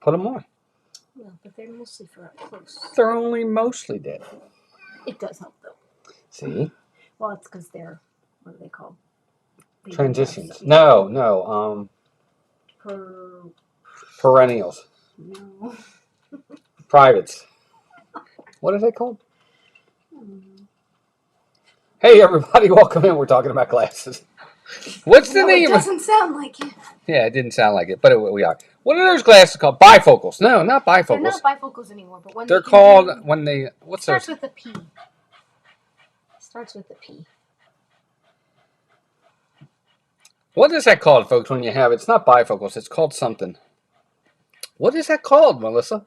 Put them on. Well, but they're mostly for up close. They're only mostly dead. It does help, though. See? Well, it's because they're, what are they called? Transitions. No. Perennials. No. Privates. What are they called? Hey, everybody, welcome in. We're talking about glasses. What's the name? It doesn't sound like it. Yeah, it didn't sound like it, but we are. What are those glasses called? Bifocals. No, not bifocals. They're not bifocals anymore, but when they're called when they. What's starts those? with a P. Starts with a P. What is that called, folks? When you have it's not bifocals. It's called something. What is that called, Melissa?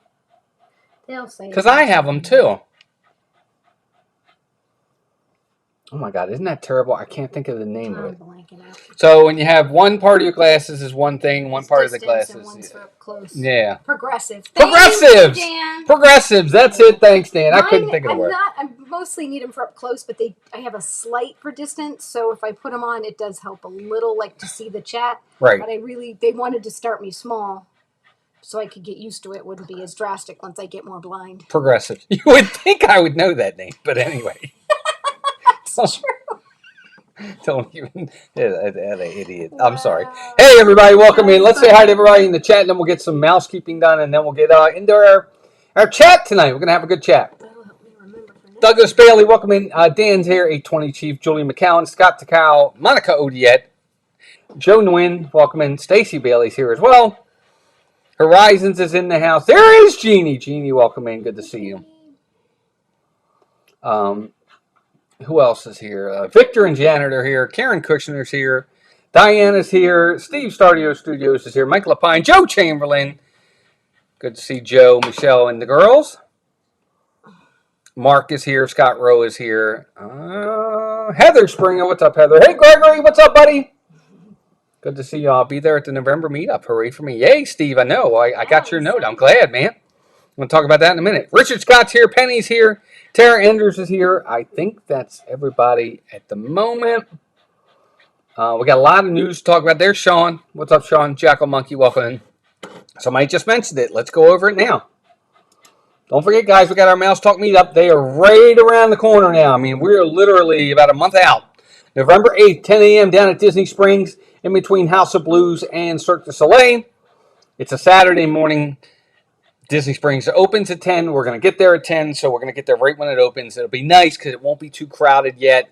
They'll say. Because I have them too. Oh my God, isn't that terrible? I can't think of the name of it. So when you have one part of your glasses is one thing, one part of the glasses. And one's up close. Yeah. Progressives. Progressives. Progressives. That's it. Thanks, Dan. I couldn't think of the word. I mostly need them for up close, but I have a slight for distance. So if I put them on, it does help a little, like to see the chat. Right. But they wanted to start me small, so I could get used to it. Wouldn't be as drastic once I get more blind. Progressives. You would think I would know that name, but anyway. That's true. Don't even. That idiot. Wow. I'm sorry. Hey, everybody, welcome in. Let's say hi to everybody in the chat, and then we'll get some mousekeeping done, and then we'll get into our chat tonight. We're going to have a good chat. Douglas Bailey, welcome in. Dan's here, 820 Chief. Julie McCowan, Scott Takao, Monica Odiette, Joe Nguyen, welcome in. Stacy Bailey's here as well. Horizons is in the house. There is Jeannie. Jeannie, welcome in. Good to see you. Who else is here? Victor and Janet are here. Karen Kushner's here. Diana's here. Steve Stardio Studios is here. Mike Lapine. Joe Chamberlain. Good to see Joe, Michelle, and the girls. Mark is here. Scott Rowe is here. Heather Springer. What's up, Heather? Hey, Gregory. What's up, buddy? Good to see you. I'll be there at the November meetup. Hooray for me. Yay, Steve. I know. I got your note. I'm glad, man. I'm going to talk about that in a minute. Richard Scott's here. Penny's here. Tara Andrews is here. I think that's everybody at the moment. We got a lot of news to talk about. There's Sean. What's up, Sean? Jackal Monkey, welcome in. Somebody just mentioned it. Let's go over it now. Don't forget, guys, we got our Mouse Talk meetup. They are right around the corner now. I mean, we're literally about a month out. November 8th, 10 a.m. down at Disney Springs, in between House of Blues and Cirque du Soleil. It's a Saturday morning. Disney Springs opens at 10. We're going to get there at 10, so we're going to get there right when it opens. It'll be nice because it won't be too crowded yet.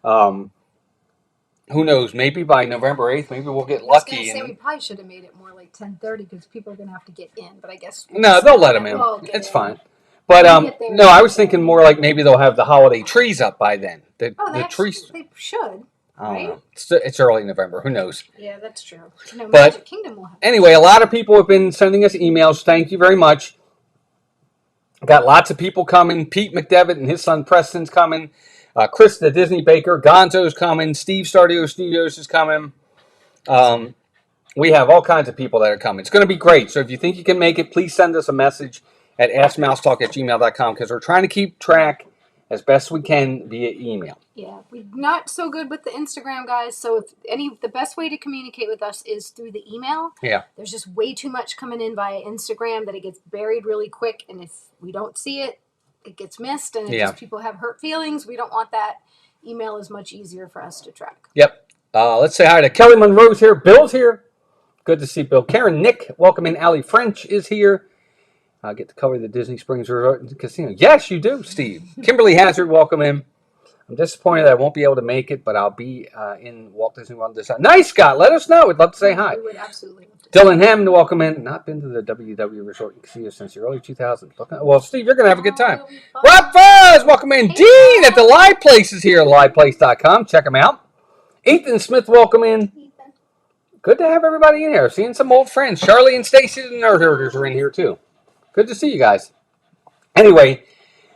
Who knows? Maybe by November 8th, maybe we'll get lucky. I was going to say, we probably should have made it more like 10:30 because people are going to have to get in, but I guess... No, they'll let them in. It's fine. But, no, I was thinking more like maybe they'll have the holiday trees up by then. The trees... They should. Right? It's early November. Who knows? Yeah, that's true. But Magic Kingdom will have anyway, a lot of people have been sending us emails. Thank you very much. Got lots of people coming. Pete McDevitt and his son Preston's coming. Chris the Disney Baker. Gonzo's coming. Steve Stardio Studios is coming. We have all kinds of people that are coming. It's going to be great. So if you think you can make it, please send us a message at askmousetalk@gmail.com because we're trying to keep track as best we can via email. Yeah, we're not so good with the Instagram, guys. So the best way to communicate with us is through the email. Yeah. There's just way too much coming in via Instagram that it gets buried really quick. And if we don't see it, it gets missed. And just people have hurt feelings. We don't want that. Email is much easier for us to track. Yep. Let's say hi to Kelly Monroe's here. Bill's here. Good to see Bill. Karen Nick, welcome in. Allie French is here. I get to cover the Disney Springs Resort and Casino. Yes, you do, Steve. Kimberly Hazard, welcome in. I'm disappointed that I won't be able to make it, but I'll be in Walt Disney World this time. Nice, Scott. Let us know. We'd love to say hi. We would absolutely love to. Dylan Hammond, welcome in. Not been to the WW Resort and Casino since the early 2000s. Well, Steve, you're going to have a good time. Rob Fuzz, welcome in. Dean at the Live Place is here at liveplace.com. Check him out. Ethan Smith, welcome in. Good to have everybody in here. Seeing some old friends. Charlie and Stacy, the Nerd Herders, are in here, too. Good to see you guys. Anyway,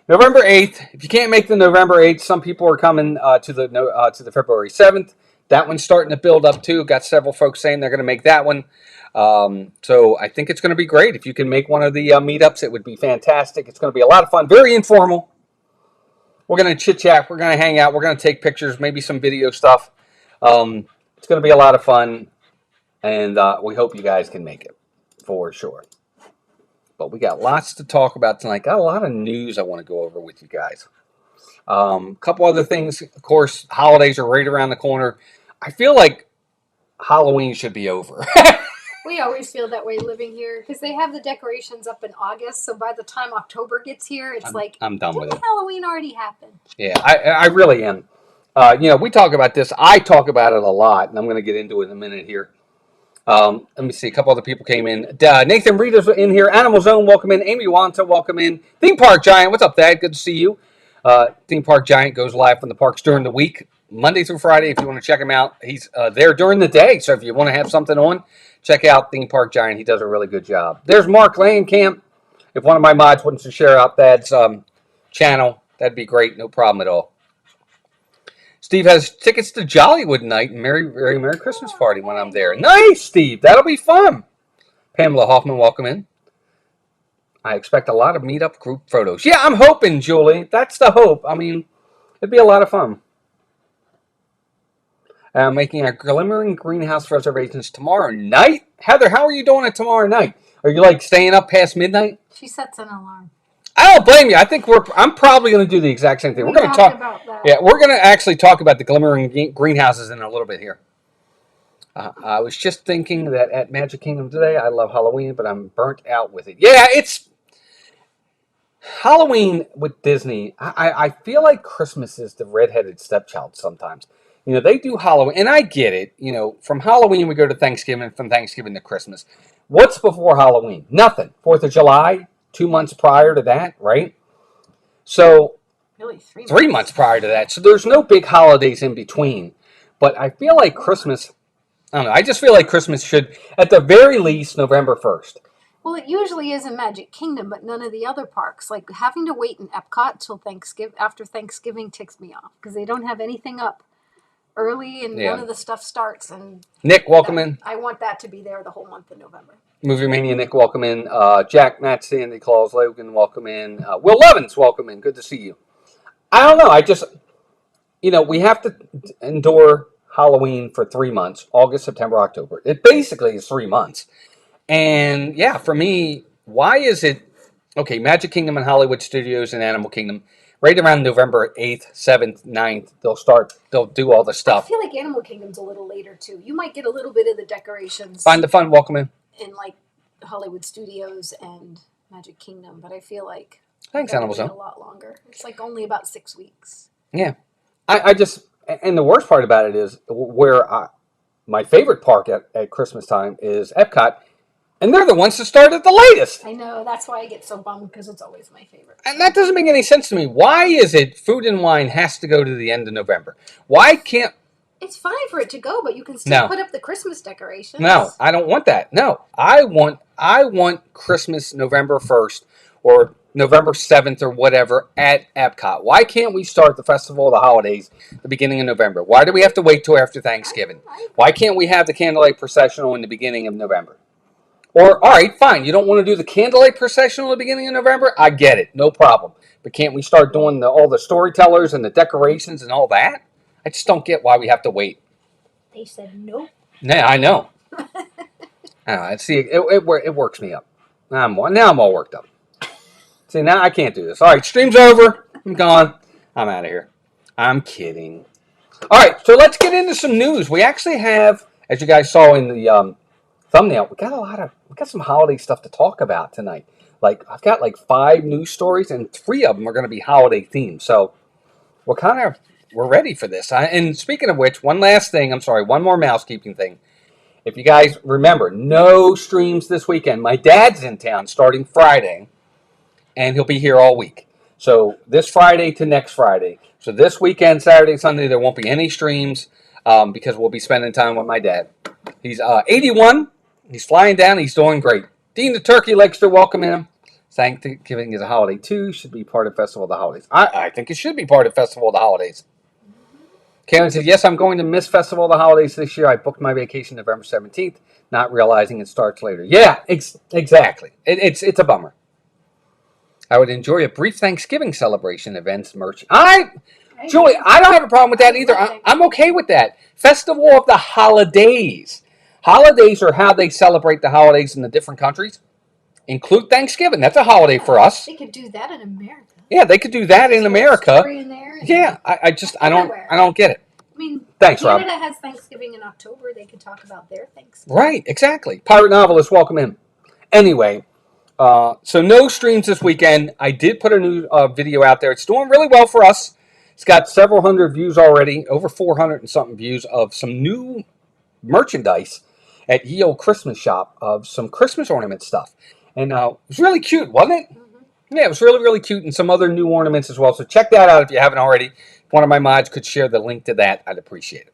November 8th. If you can't make the November 8th, some people are coming to the February 7th. That one's starting to build up, too. Got several folks saying they're going to make that one. So I think it's going to be great. If you can make one of the meetups, it would be fantastic. It's going to be a lot of fun. Very informal. We're going to chit-chat. We're going to hang out. We're going to take pictures, maybe some video stuff. It's going to be a lot of fun. And we hope you guys can make it, for sure. But we got lots to talk about tonight. Got a lot of news I want to go over with you guys. A couple other things. Of course, holidays are right around the corner. I feel like Halloween should be over. We always feel that way living here because they have the decorations up in August. So by the time October gets here, it's I'm done with it. Halloween already happened? Yeah, I really am. We talk about this. I talk about it a lot, and I'm going to get into it in a minute here. Let me see. A couple other people came in. Nathan Reeder's in here. Animal Zone, welcome in. Amy Wanta, welcome in. Theme Park Giant, what's up, Dad? Good to see you. Theme Park Giant goes live from the parks during the week, Monday through Friday. If you want to check him out, he's there during the day. So if you want to have something on, check out Theme Park Giant. He does a really good job. There's Mark Langenkamp. If one of my mods wants to share out Dad's channel, that'd be great. No problem at all. Steve has tickets to Jollywood night and very Merry Christmas party when I'm there. Nice, Steve. That'll be fun. Pamela Hoffman, welcome in. I expect a lot of meetup group photos. Yeah, I'm hoping, Julie. That's the hope. I mean, it'd be a lot of fun. Making our glimmering greenhouse reservations tomorrow night. Heather, how are you doing it tomorrow night? Are you like staying up past midnight? She sets an alarm. I don't blame you. I think I'm probably going to do the exact same thing. We're going to talk about that. Yeah, we're going to actually talk about the glimmering greenhouses in a little bit here. I was just thinking that at Magic Kingdom today, I love Halloween, but I'm burnt out with it. Yeah, it's Halloween with Disney. I feel like Christmas is the redheaded stepchild sometimes. They do Halloween, and I get it. From Halloween we go to Thanksgiving, from Thanksgiving to Christmas. What's before Halloween? Nothing. 4th of July, 2 months prior to that, right? So, really, 3 months prior to that. So there's no big holidays in between. But I feel like Christmas, I don't know, I just feel like Christmas should, at the very least, November 1st. Well, it usually is in Magic Kingdom, but none of the other parks. Like having to wait in Epcot till after Thanksgiving ticks me off because they don't have anything up early and none of the stuff starts. And Nick, welcome in. I want that to be there the whole month of November. Movie Mania, Nick, welcome in. Jack, Matt, Sandy, Claus, Logan, welcome in. Will Levins, welcome in. Good to see you. I don't know. I just, we have to endure Halloween for 3 months, August, September, October. It basically is 3 months. And yeah, for me, why is it, okay, Magic Kingdom and Hollywood Studios and Animal Kingdom, right around November 8th, 7th, 9th, they'll do all the stuff. I feel like Animal Kingdom's a little later too. You might get a little bit of the decorations. Find the fun, welcome in. In like Hollywood Studios and Magic Kingdom, but I feel like thanks, Animal Zone. A lot longer. It's like only about 6 weeks. Yeah, I just, and the worst part about it is my favorite park at Christmas time is Epcot, and they're the ones that start at the latest. I know, that's why I get so bummed because it's always my favorite. And that doesn't make any sense to me. Why is it Food and Wine has to go to the end of November? Why can't? It's fine for it to go, but you can still put up the Christmas decorations. No, I don't want that. No, I want Christmas November 1st or November 7th or whatever at Epcot. Why can't we start the Festival of the Holidays the beginning of November? Why do we have to wait till after Thanksgiving? Why can't we have the Candlelight Processional in the beginning of November? Or, all right, fine, you don't want to do the Candlelight Processional at the beginning of November? I get it, no problem. But can't we start doing all the storytellers and the decorations and all that? I just don't get why we have to wait. They said nope. Yeah, I know. See, it works me up. Now I'm all worked up. See, now I can't do this. All right, stream's over. I'm gone. I'm out of here. I'm kidding. All right, so let's get into some news. We actually have, as you guys saw in the thumbnail, we got some holiday stuff to talk about tonight. Like I've got like 5 news stories, and 3 of them are going to be holiday themed. So we're ready for this. And speaking of which, one more mousekeeping thing. If you guys remember, no streams this weekend. My dad's in town starting Friday, and he'll be here all week. So this Friday to next Friday. So this weekend, Saturday, Sunday, there won't be any streams because we'll be spending time with my dad. He's 81. He's flying down. He's doing great. Dean the Turkey likes to welcome him. Thanksgiving is a holiday too. Should be part of Festival of the Holidays. I think it should be part of Festival of the Holidays. Karen says, yes, I'm going to miss Festival of the Holidays this year. I booked my vacation November 17th, not realizing it starts later. Yeah, exactly. It's a bummer. I would enjoy a brief Thanksgiving celebration, events, merch. Julie, I don't have a problem with that either. I'm okay with that. Festival of the Holidays. Holidays are how they celebrate the holidays in the different countries. Include Thanksgiving. That's a holiday for us. They could do that in America. Yeah, they could do that in America. In there Yeah, I don't get it. I mean, thanks, Rob. Canada has Thanksgiving in October. They could talk about their Thanksgiving. Right, exactly. Pirate novelist, welcome in. Anyway, so no streams this weekend. I did put a new video out there. It's doing really well for us. It's got several hundred views already, over 400 and something views of some new merchandise at Ye Olde Christmas Shop of some Christmas ornament stuff. And it was really cute, wasn't it? Mm-hmm. Yeah, it was really, really cute, and some other new ornaments as well. So check that out if you haven't already. If one of my mods could share the link to that, I'd appreciate it.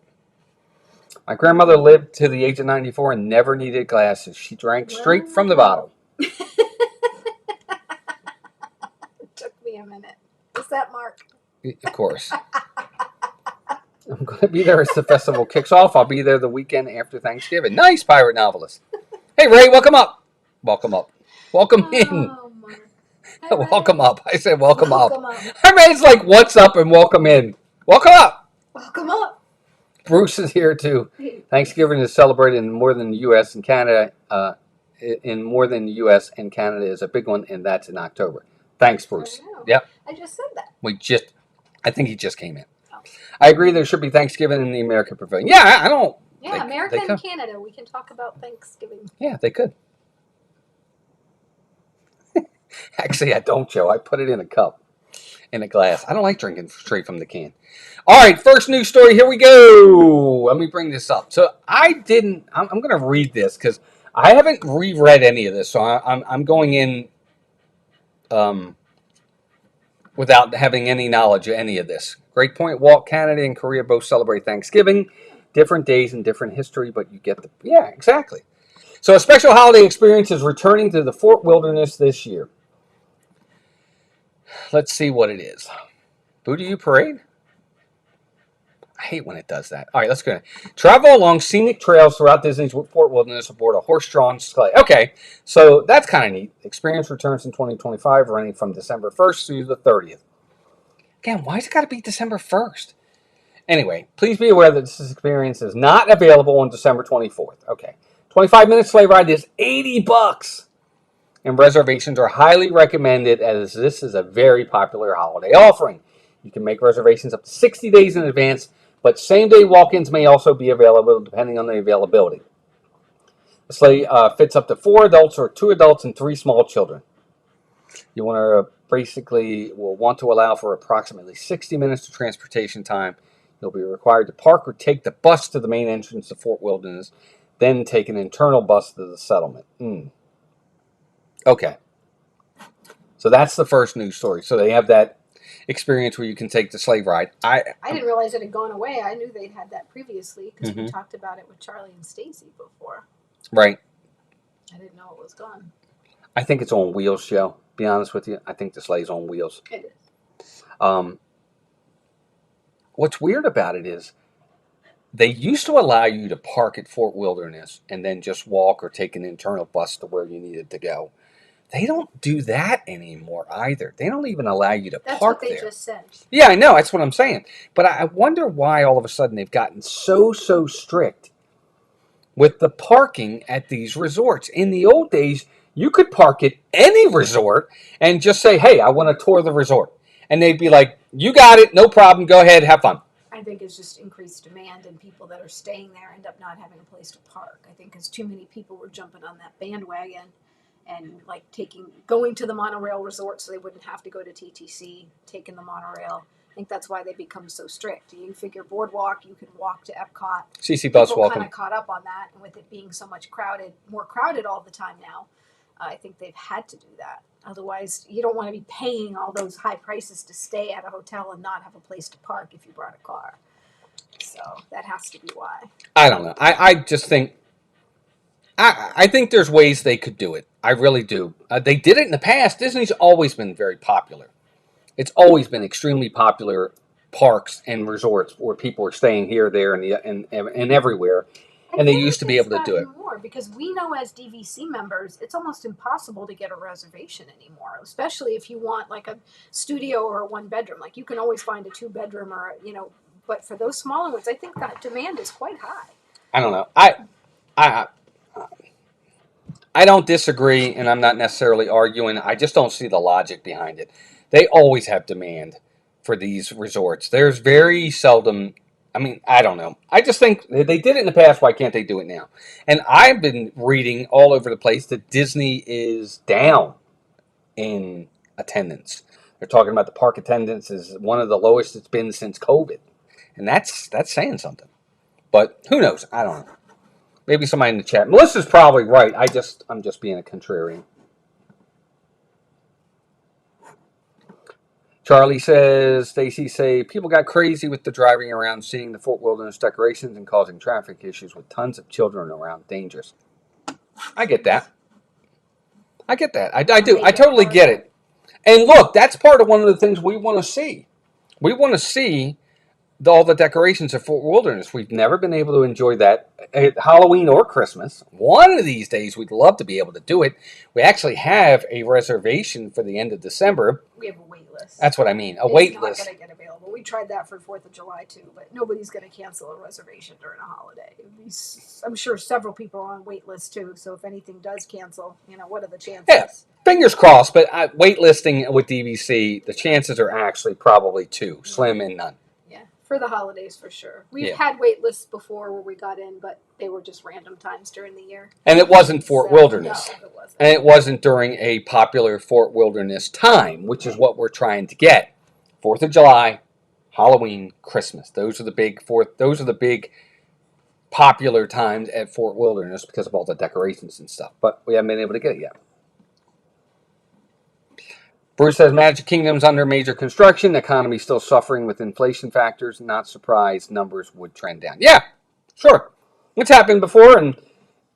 My grandmother lived to the age of 94 and never needed glasses. She drank straight from the bottle. It took me a minute. Is that Mark? Of course. I'm going to be there as the festival kicks off. I'll be there the weekend after Thanksgiving. Nice, pirate novelist. Hey, Ray, welcome up. Welcome up. Welcome in. Hi, welcome up. I said welcome up. I mean, it's like, what's up and welcome in. Welcome up. Welcome up. Bruce is here, too. Thanksgiving is celebrated in more than the U.S. and Canada. In more than the U.S. and Canada is a big one, and that's in October. Thanks, Bruce. Yep. I just said that. I think he just came in. Oh. I agree there should be Thanksgiving in the American Pavilion. Yeah, I don't. Yeah, America and Canada. We can talk about Thanksgiving. Yeah, they could. Actually, I don't, Joe. I put it in a cup, in a glass. I don't like drinking straight from the can. All right, first news story. Here we go. Let me bring this up. So I'm going to read this because I haven't reread any of this. So I'm going in without having any knowledge of any of this. Great Point Walk, Canada and Korea both celebrate Thanksgiving. Different days and different history, but you get the... Yeah, exactly. So a special holiday experience is returning to the Fort Wilderness this year. Let's see what it is. Boo to You Parade? I hate when it does that. All right, let's go. Travel along scenic trails throughout Disney's Fort Wilderness aboard a horse-drawn sleigh. Okay, so that's kind of neat. Experience returns in 2025, running from December 1st through the 30th. Again, why's it got to be December 1st? Anyway, please be aware that this experience is not available on December 24th. Okay, 25-minute sleigh ride is $80, and reservations are highly recommended as this is a very popular holiday offering. You can make reservations up to 60 days in advance, but same-day walk-ins may also be available depending on the availability. The sleigh fits up to 4 adults or 2 adults and 3 small children. You will want to allow for approximately 60 minutes of transportation time. You'll be required to park or take the bus to the main entrance to Fort Wilderness, then take an internal bus to the settlement. Okay. So that's the first news story. So they have that experience where you can take the sleigh ride. I didn't realize it had gone away. I knew they'd had that previously because we talked about it with Charlie and Stacy before. Right. I didn't know it was gone. I think it's on wheels, Joe. Be honest with you, I think the sleigh's on wheels. It is. What's weird about it is they used to allow you to park at Fort Wilderness and then just walk or take an internal bus to where you needed to go. They don't do that anymore either. They don't even allow you to park there. That's what they just said. Yeah, I know. That's what I'm saying. But I wonder why all of a sudden they've gotten so strict with the parking at these resorts. In the old days, you could park at any resort and just say, hey, I want to tour the resort. And they'd be like, you got it. No problem. Go ahead. Have fun. I think it's just increased demand, and people that are staying there end up not having a place to park. I think because too many people were jumping on that bandwagon and like going to the monorail resort so they wouldn't have to go to TTC, taking the monorail. I think that's why they become so strict. You figure boardwalk, you can walk to Epcot. CC Bus People welcome. Kind of caught up on that, and with it being so much more crowded all the time now, I think they've had to do that. Otherwise, you don't want to be paying all those high prices to stay at a hotel and not have a place to park if you brought a car. So that has to be why. I don't know. I just think I think there's ways they could do it. I really do. They did it in the past. Disney's always been very popular. It's always been extremely popular parks and resorts where people are staying here, there, and everywhere. And they used to be able to do it. More because we know as DVC members, it's almost impossible to get a reservation anymore, especially if you want like a studio or a 1-bedroom. Like you can always find a 2-bedroom or, but for those smaller ones, I think that demand is quite high. I don't know. I don't disagree, and I'm not necessarily arguing. I just don't see the logic behind it. They always have demand for these resorts. There's very seldom. I mean, I don't know. I just think they did it in the past. Why can't they do it now? And I've been reading all over the place that Disney is down in attendance. They're talking about the park attendance is one of the lowest it's been since COVID, and that's saying something. But who knows? I don't know. Maybe somebody in the chat. Melissa's probably right. I'm just being a contrarian. Charlie says, Stacy say, people got crazy with the driving around, seeing the Fort Wilderness decorations and causing traffic issues with tons of children around. Dangerous. I get that. I get that. I do. I totally get it. And look, that's part of one of the things we want to see. We want to see all the decorations of Fort Wilderness. We've never been able to enjoy that at Halloween or Christmas. One of these days, we'd love to be able to do it. We actually have a reservation for the end of December. We have a wait list. That's what I mean, a wait list. It's not going to get available. We tried that for 4th of July, too, but nobody's going to cancel a reservation during a holiday. I'm sure several people are on wait list, too, so if anything does cancel, what are the chances? Yeah, fingers crossed, but waitlisting with DVC, the chances are actually probably slim and none. For the holidays, for sure. We've had wait lists before where we got in, but they were just random times during the year. And it wasn't Fort Wilderness. No, it wasn't. And it wasn't during a popular Fort Wilderness time, which is what we're trying to get. 4th of July, Halloween, Christmas. Those are the big popular times at Fort Wilderness because of all the decorations and stuff. But we haven't been able to get it yet. Bruce says Magic Kingdom's under major construction. The economy's still suffering with inflation factors. Not surprised numbers would trend down. Yeah, sure. It's happened before, and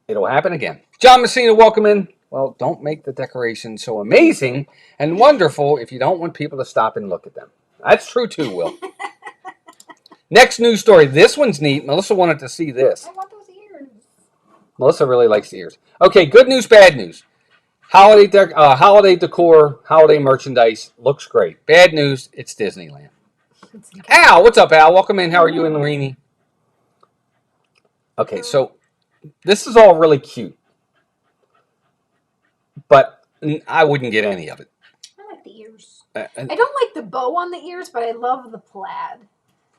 it'll happen again. John Messina, welcome in. Well, don't make the decorations so amazing and wonderful if you don't want people to stop and look at them. That's true, too, Will. Next news story. This one's neat. Melissa wanted to see this. I want those ears. Melissa really likes the ears. Okay, good news, bad news. Holiday decor, holiday merchandise looks great. Bad news, it's Disneyland. Al, what's up, Al? Welcome in. How are you and Larini? Okay, so this is all really cute, but I wouldn't get any of it. I like the ears. I don't like the bow on the ears, but I love the plaid.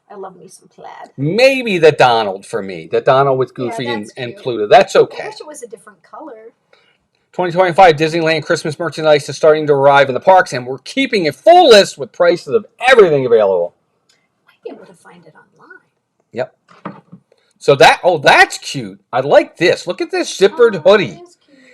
I love me some plaid. Maybe the Donald for me. The Donald with Goofy and Pluto. That's okay. I wish it was a different color. 2025 Disneyland Christmas merchandise is starting to arrive in the parks, and we're keeping a full list with prices of everything available. Might be able to find it online. Yep. So that's cute. I like this. Look at this zippered hoodie.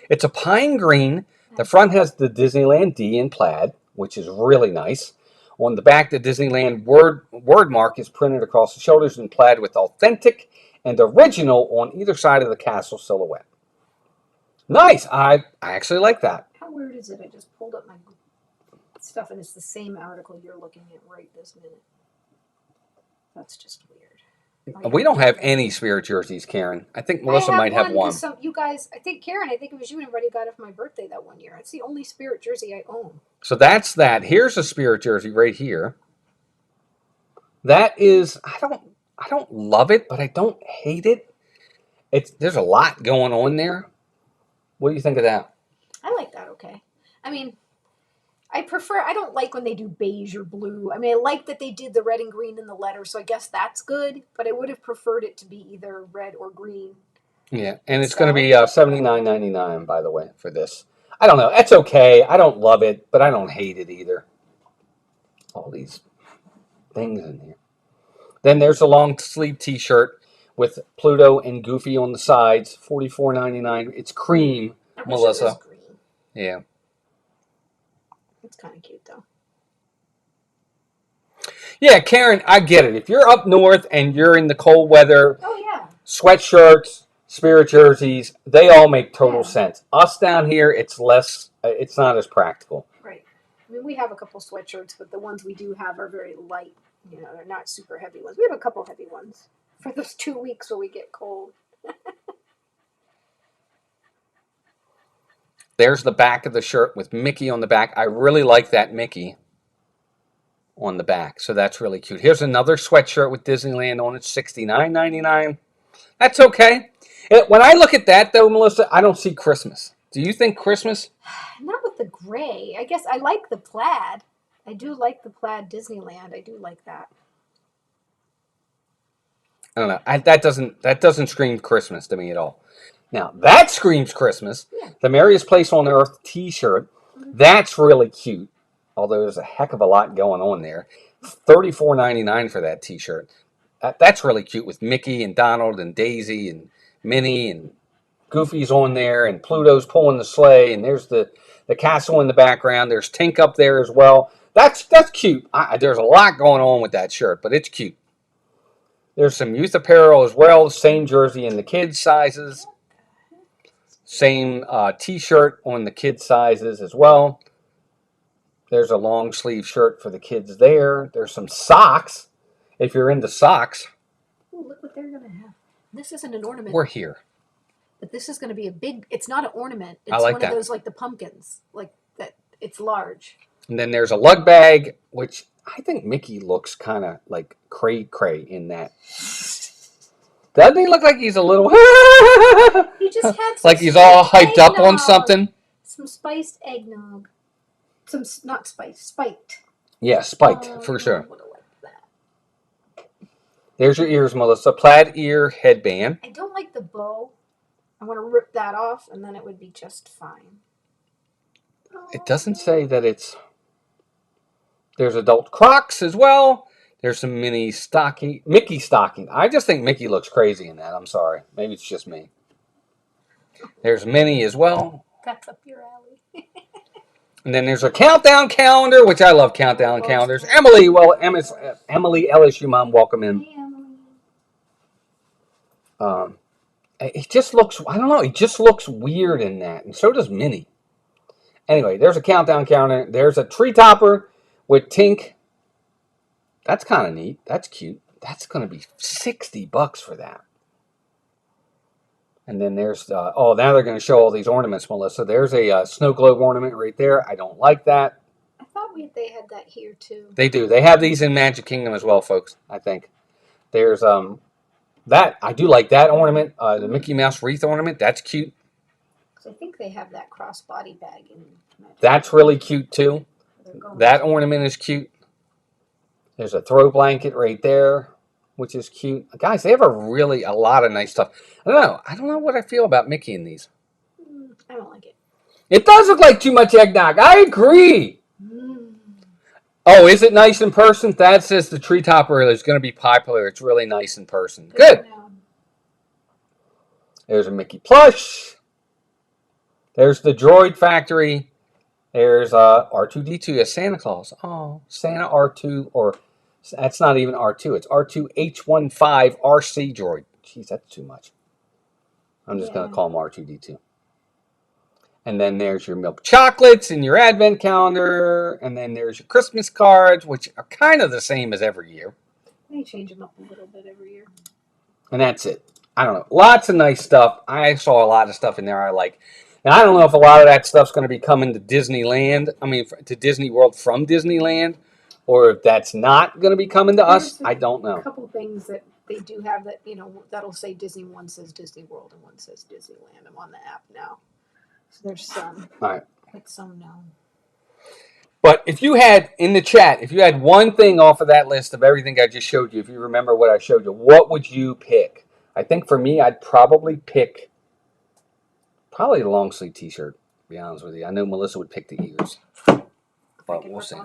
It's a pine green. The front has the Disneyland D in plaid, which is really nice. On the back, the Disneyland word mark is printed across the shoulders in plaid with authentic and original on either side of the castle silhouette. Nice. I actually like that. How weird is it? I just pulled up my stuff, and it's the same article you're looking at right this minute. That's just weird. We don't have any Spirit jerseys, Karen. I think Melissa might have one. You guys, I think it was you and everybody got it for my birthday that one year. It's the only Spirit jersey I own. So that's that. Here's a Spirit jersey right here. That is, I don't love it, but I don't hate it. There's a lot going on there. What do you think of that? I like that, okay. I mean, I don't like when they do beige or blue. I mean, I like that they did the red and green in the letter, so I guess that's good, but I would have preferred it to be either red or green. Yeah, and it's going to be $79.99, by the way, for this. I don't know. It's okay. I don't love it, but I don't hate it either. All these things in here. Then there's a long sleeve t-shirt with Pluto and Goofy on the sides, $44.99. It's cream, Melissa. It was green. Yeah. It's kind of cute, though. Yeah, Karen, I get it. If you're up north and you're in the cold weather, sweatshirts, Spirit jerseys, they all make total sense. Us down here, it's not as practical. Right. I mean, we have a couple sweatshirts, but the ones we do have are very light. They're not super heavy ones. We have a couple heavy ones for those 2 weeks where we get cold. There's the back of the shirt with Mickey on the back. I really like that Mickey on the back, so that's really cute. Here's another sweatshirt with Disneyland on it, $69.99. That's okay. When I look at that, though, Melissa, I don't see Christmas. Do you think Christmas? Not with the gray. I guess I like the plaid. I do like the plaid Disneyland. I do like that. I don't know. That doesn't scream Christmas to me at all. Now that screams Christmas. Yeah. The Merriest Place on Earth T-shirt. That's really cute. Although there's a heck of a lot going on there. $34.99 for that T-shirt. That's really cute with Mickey and Donald and Daisy and Minnie and Goofy's on there and Pluto's pulling the sleigh and there's the castle in the background. There's Tink up there as well. That's cute. There's a lot going on with that shirt, but it's cute. There's some youth apparel as well. Same jersey in the kids' sizes. Same T-shirt on the kids' sizes as well. There's a long sleeve shirt for the kids there. There's some socks, if you're into socks. Ooh, look what they're going to have. This isn't an ornament. We're here. But this is going to be a big, it's not an ornament. It's I like one that. of those like the pumpkins. Like that, it's large. And then there's a lug bag, which I think Mickey looks kind of like cray-cray in that. Doesn't he look like he's a little... He just had some like he's all hyped up on eggnog. something? Some spiced eggnog. Some, not spiced, spiked. Yeah, spiked, for sure. I would have liked that. There's your ears, Melissa. Plaid ear headband. I don't like the bow. I want to rip that off, and then it would be just fine. It doesn't say that it's... There's adult Crocs as well. There's some Mickey stocking. I just think Mickey looks crazy in that. I'm sorry. Maybe it's just me. There's Minnie as well. That's up your alley. And then there's a countdown calendar, which I love countdown calendars. Emily LSU mom, welcome in. It just looks, I don't know, it just looks weird in that. And so does Minnie. Anyway, there's a countdown calendar. There's a tree topper with Tink. That's kind of neat. That's cute. That's going to be $60 for that. And then there's, now they're going to show all these ornaments, Melissa. There's a snow globe ornament right there. I don't like that. I thought they had that here too. They do. They have these in Magic Kingdom as well, folks, I think. There's that. I do like that ornament. The Mickey Mouse wreath ornament. That's cute. So I think they have that crossbody bag in Magic That's really cute too. Kingdom. That ornament is cute. There's a throw blanket right there, which is cute. Guys, they have a lot of nice stuff. I don't know what I feel about Mickey in these. I don't like it. It does look like too much eggnog. I agree. Oh, is it nice in person? That says the tree topper is going to be popular. It's really nice in person. Good. There's a Mickey plush. There's the Droid Factory. There's R2-D2 as Santa Claus. Oh, Santa R2, or that's not even R2. It's R2H15 RC Droid. Jeez, that's too much. I'm just going to call him R2-D2. And then there's your milk chocolates and your advent calendar. And then there's your Christmas cards, which are kind of the same as every year. They change them up a little bit every year. And that's it. I don't know. Lots of nice stuff. I saw a lot of stuff in there I like. Now, I don't know if a lot of that stuff's going to be coming to Disneyland. I mean, to Disney World from Disneyland. Or if that's not going to be coming to us. I don't know. A couple things that they do have that, that'll say Disney. One says Disney World and one says Disneyland. I'm on the app now. So there's some. All right. But some no. But if you had, in the chat, if you had one thing off of that list of everything I just showed you, if you remember what I showed you, what would you pick? I think for me, I'd probably pick the long sleeve t-shirt, to be honest with you. I know Melissa would pick the ears. But we'll see.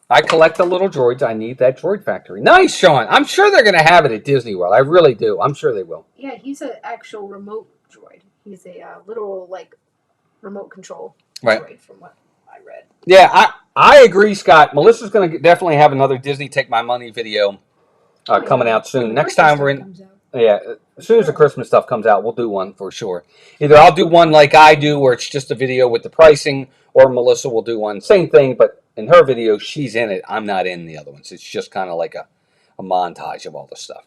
I collect the little droids. I need that droid factory. Nice, Sean. I'm sure they're going to have it at Disney World. I really do. I'm sure they will. Yeah, he's an actual remote droid. He's a literal, remote control droid from what I read. Yeah, I agree, Scott. Melissa's going to definitely have another Disney Take My Money video coming out soon. Next time we're in... Yeah, as soon as the Christmas stuff comes out, we'll do one for sure. Either I'll do one like I do, where it's just a video with the pricing, or Melissa will do one. Same thing, but in her video, she's in it. I'm not in the other ones. It's just kind of like a montage of all the stuff.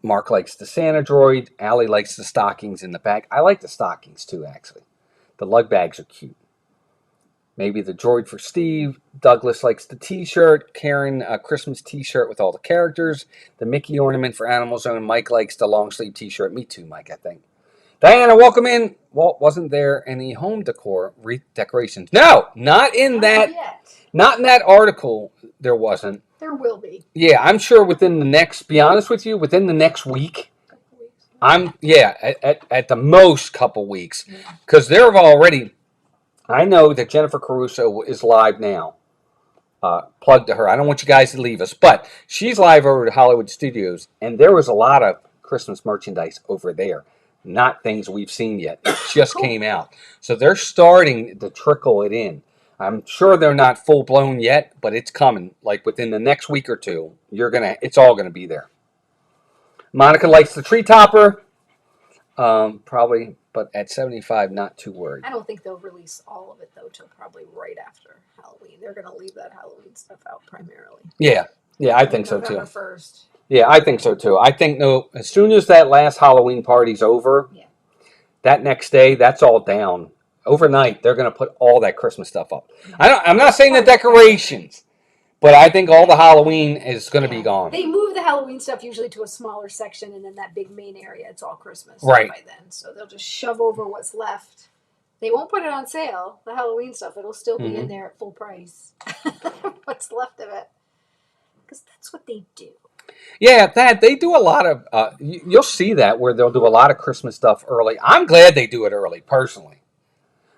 Mark likes the Santa droid. Allie likes the stockings in the back. I like the stockings too, actually. The lug bags are cute. Maybe the droid for Steve. Douglas likes the t-shirt. Karen, a Christmas t-shirt with all the characters. The Mickey ornament for Animal Zone. Mike likes the long sleeve t-shirt. Me too, Mike, I think. Diana, welcome in. Well, wasn't there any home decor decorations? No, not in that. Yet. Not in that article. There wasn't. There will be. Yeah, I'm sure within the next. Be honest with you, within the next week. At the most couple weeks, because they're already. I know that Jennifer Caruso is live now. Plug to her. I don't want you guys to leave us, but she's live over at Hollywood Studios, and there was a lot of Christmas merchandise over there. Not things we've seen yet. It just came out. So they're starting to trickle it in. I'm sure they're not full blown yet, but it's coming. Like within the next week or two, it's all gonna be there. Monica likes the tree topper. Probably, but at 75, not too worried. I don't think they'll release all of it though till probably right after Halloween. They're gonna leave that Halloween stuff out primarily. Yeah, I think so too. November 1st. Yeah, I think so too. I think as soon as that last Halloween party's over, that next day, that's all down. Overnight, they're going to put all that Christmas stuff up. I'm not saying the decorations, but I think all the Halloween is going to be gone. They move the Halloween stuff usually to a smaller section, and then that big main area, it's all Christmas right by then. So they'll just shove over what's left. They won't put it on sale, the Halloween stuff. It'll still be in there at full price. What's left of it. Because that's what they do. Yeah, they do a lot of. You'll see that where they'll do a lot of Christmas stuff early. I'm glad they do it early, personally.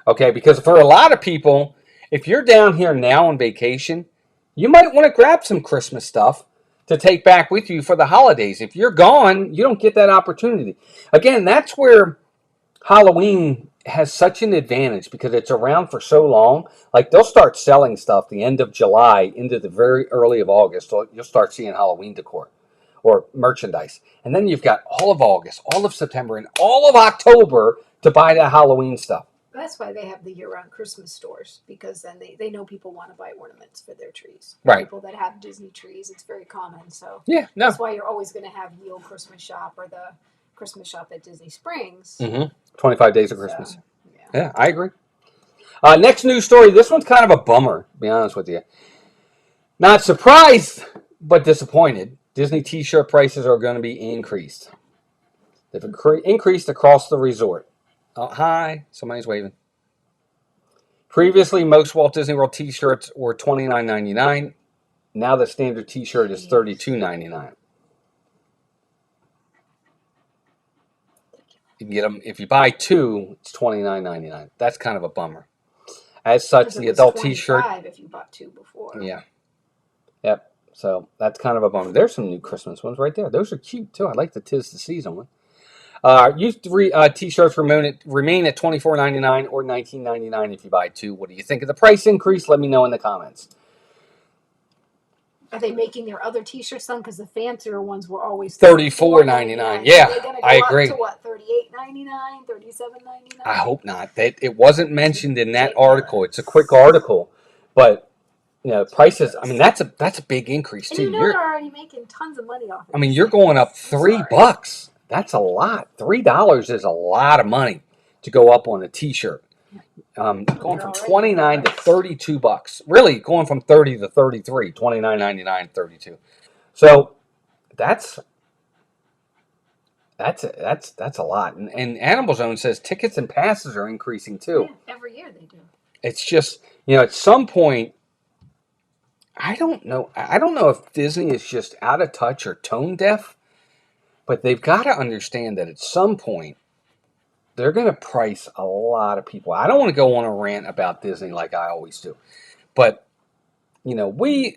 Okay, because for a lot of people, if you're down here now on vacation, you might want to grab some Christmas stuff to take back with you for the holidays. If you're gone, you don't get that opportunity. Again, that's where Halloween has such an advantage because it's around for so long. Like they'll start selling stuff the end of July into the very early of August. So you'll start seeing Halloween decor or merchandise. And then you've got all of August, all of September, and all of October to buy that Halloween stuff. That's why they have the year-round Christmas stores, because then they know people want to buy ornaments for their trees. Right. People that have Disney trees, it's very common. So that's why you're always going to have the old Christmas shop or the Christmas shop at Disney Springs. 25 days of Christmas. So, yeah, I agree. Next news story. This one's kind of a bummer, to be honest with you. Not surprised, but disappointed. Disney t-shirt prices are going to be increased. They've increased across the resort. Oh, hi. Somebody's waving. Previously, most Walt Disney World t-shirts were $29.99. Now the standard t-shirt is $32.99. You can get them if you buy two. It's $29.99. That's kind of a bummer. As such, the adult t-shirt. If you bought two before. Yeah. Yep. So that's kind of a bummer. There's some new Christmas ones right there. Those are cute too. I like the 'Tis the Season one. Used t-shirts remain at $24.99 or $19.99 if you buy two. What do you think of the price increase? Let me know in the comments. Are they making their other t-shirts then? Because the fancier ones were always $34.99. Yeah, I agree. To what, $38.99, $37.99? I hope not. It wasn't mentioned in that article. It's a quick article, but prices. I mean, that's a big increase too. And they're already making tons of money off it. I mean, you're going up $3. That's a lot. $3 is a lot of money to go up on a t-shirt. Going from $29 to $32. Really, going from $30 to $33. $29.99, $32. So that's a lot. And Animal Zone says tickets and passes are increasing too. Yeah, every year they do. It's just at some point. I don't know if Disney is just out of touch or tone deaf, but they've got to understand that at some point they're going to price a lot of people. I don't want to go on a rant about Disney like I always do, but we're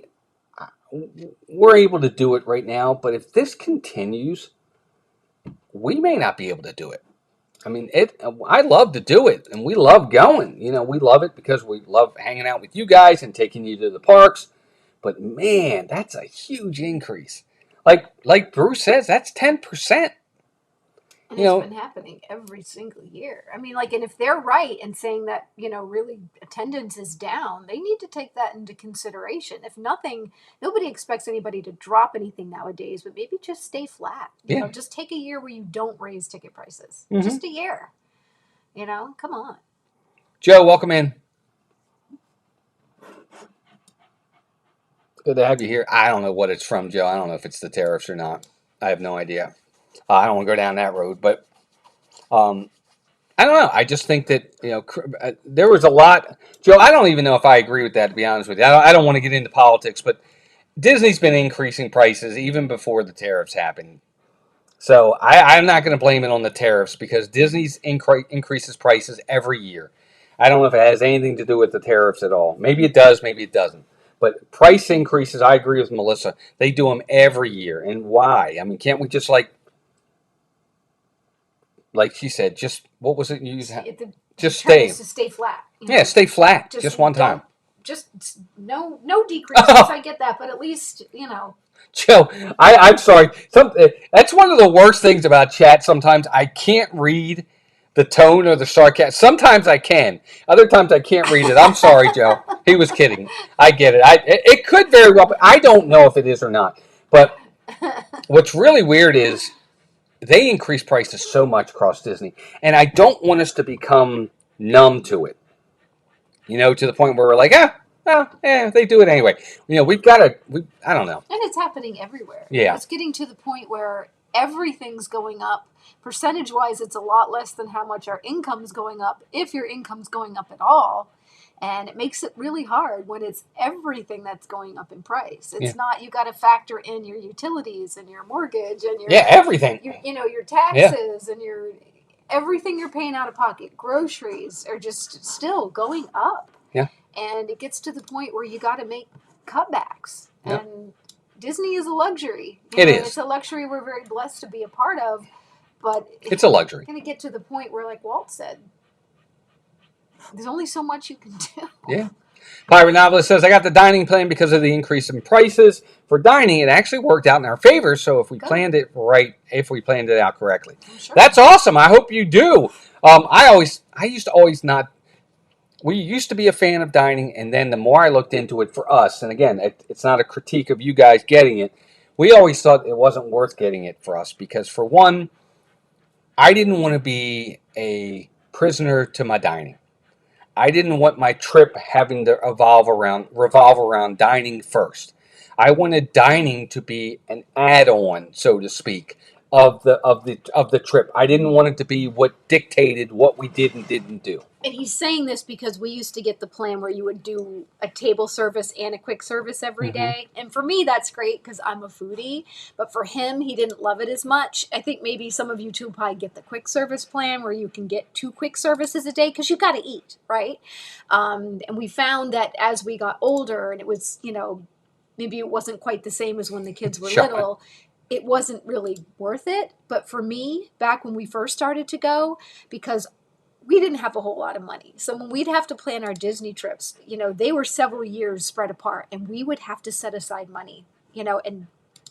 able to do it right now. But if this continues, we may not be able to do it. I mean, I love to do it, and we love going. We love it because we love hanging out with you guys and taking you to the parks. But man, that's a huge increase. Like Bruce says, that's 10%. And it's been happening every single year. I mean, and if they're right in saying that, really attendance is down, they need to take that into consideration. If nothing, nobody expects anybody to drop anything nowadays, but maybe just stay flat. Just take a year where you don't raise ticket prices. Just a year. Come on. Joe, welcome in. Good to have you here. I don't know what it's from, Joe. I don't know if it's the tariffs or not. I have no idea. I don't want to go down that road, but I don't know. I just think that, there was a lot. Joe, I don't even know if I agree with that, to be honest with you. I don't want to get into politics, but Disney's been increasing prices even before the tariffs happened. So I'm not going to blame it on the tariffs because Disney's increases prices every year. I don't know if it has anything to do with the tariffs at all. Maybe it does, maybe it doesn't. But price increases, I agree with Melissa. They do them every year. And why? I mean, can't we just like she said, just what was it? Just stay. To stay flat. Yeah, stay flat. Just one time. Just no decreases. I get that, but at least Joe, I'm sorry. That's one of the worst things about chat. Sometimes I can't read the tone or the sarcasm. Sometimes I can. Other times I can't read it. I'm sorry, Joe. He was kidding. I get it. It could very well, but I don't know if it is or not. But what's really weird is they increase prices so much across Disney, and I don't want us to become numb to it. To the point where we're like, they do it anyway. We've got to. I don't know. And it's happening everywhere. Yeah, it's getting to the point where everything's going up. Percentage-wise, it's a lot less than how much our income's going up, if your income's going up at all. And it makes it really hard when it's everything that's going up in price. It's not, you got to factor in your utilities and your mortgage and your everything. Your taxes and everything you're paying out of pocket. Groceries are just still going up. Yeah. And it gets to the point where you got to make cutbacks. And Disney is a luxury. It is. It's a luxury we're very blessed to be a part of. But it's a luxury. It's going to get to the point where, like Walt said, there's only so much you can do. Yeah. Pirate Novelist says, I got the dining plan because of the increase in prices. For dining, it actually worked out in our favor. So if we planned it right, if we planned it out correctly. Sure. That's awesome. I hope you do. We used to be a fan of dining, and then the more I looked into it for us, and again, it's not a critique of you guys getting it, we always thought it wasn't worth getting it for us because, for one, I didn't want to be a prisoner to my dining. I didn't want my trip having to revolve around dining first. I wanted dining to be an add-on, so to speak, of the trip. I didn't want it to be what dictated what we did and didn't do. And he's saying this because we used to get the plan where you would do a table service and a quick service every day. And for me, that's great because I'm a foodie. But for him, he didn't love it as much. I think maybe some of you too probably get the quick service plan where you can get 2 quick services a day because you've got to eat, right? And we found that as we got older, and it was, maybe it wasn't quite the same as when the kids were little, it wasn't really worth it. But for me, back when we first started to go, because we didn't have a whole lot of money. So when we'd have to plan our Disney trips, they were several years spread apart, and we would have to set aside money, and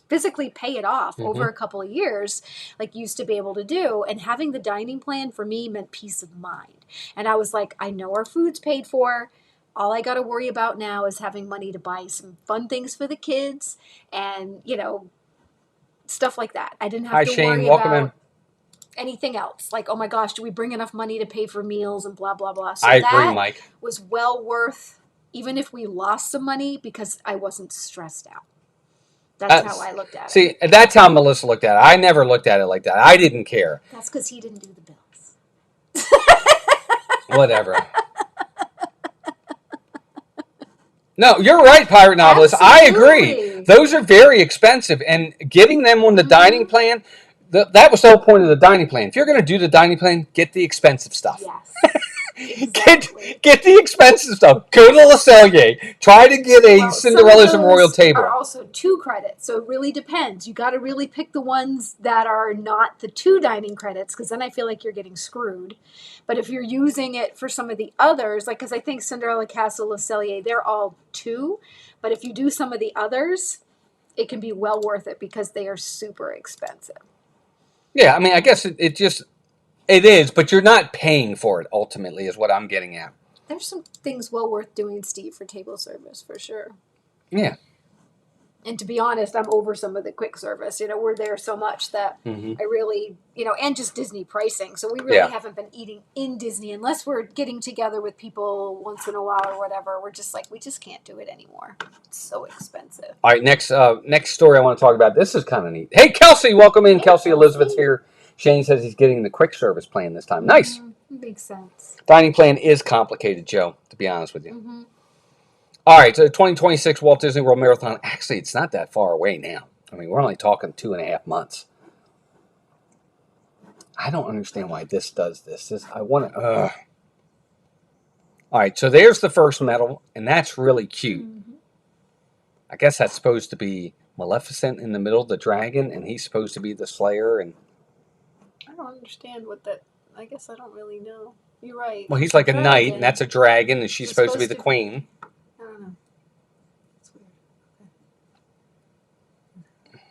physically pay it off over a couple of years, like you used to be able to do. And having the dining plan for me meant peace of mind. And I was like, I know our food's paid for. All I got to worry about now is having money to buy some fun things for the kids and, stuff like that. I didn't have to worry about anything else. Like, oh my gosh, do we bring enough money to pay for meals and blah, blah, blah. So I agree, Mike. Was well worth, even if we lost some money, because I wasn't stressed out. That's how I looked at it. See, that's how Melissa looked at it. I never looked at it like that. I didn't care. That's because he didn't do the bills. Whatever. No, you're right, Pirate Novelist. Absolutely. I agree. Those are very expensive. And getting them on the dining plan, that was the whole point of the dining plan. If you're going to do the dining plan, get the expensive stuff. Yes. Exactly. Get the expensive stuff. Go to Le Cellier. Try to get a Cinderella's and Royal Table. Are also 2 credits, so it really depends. You got to really pick the ones that are not the 2 dining credits, because then I feel like you're getting screwed. But if you're using it for some of the others, like, because I think Cinderella Castle, Le Cellier, they're all 2. But if you do some of the others, it can be well worth it because they are super expensive. Yeah, I mean, I guess it is, but you're not paying for it, ultimately, is what I'm getting at. There's some things well worth doing, Steve, for table service, for sure. Yeah. And to be honest, I'm over some of the quick service. We're there so much that I really, and just Disney pricing. So we really haven't been eating in Disney unless we're getting together with people once in a while or whatever. We're just like, we just can't do it anymore. It's so expensive. All right, next story I want to talk about. This is kind of neat. Hey, Kelsey, welcome in. Hey, Kelsey Elizabeth's here. Shane says he's getting the quick service plan this time. Nice. Makes sense. Dining plan is complicated, Joe, to be honest with you. Mm-hmm. All right, so the 2026 Walt Disney World Marathon, actually, it's not that far away now. I mean, we're only talking 2.5 months. I don't understand why this does this. I want to... All right, so there's the first medal, and that's really cute. Mm-hmm. I guess that's supposed to be Maleficent in the middle, the dragon, and he's supposed to be the Slayer. And I don't understand what that... I guess I don't really know. You're right. Well, he's like a knight, and that's a dragon, and she's supposed to be the queen. I don't know. That's weird.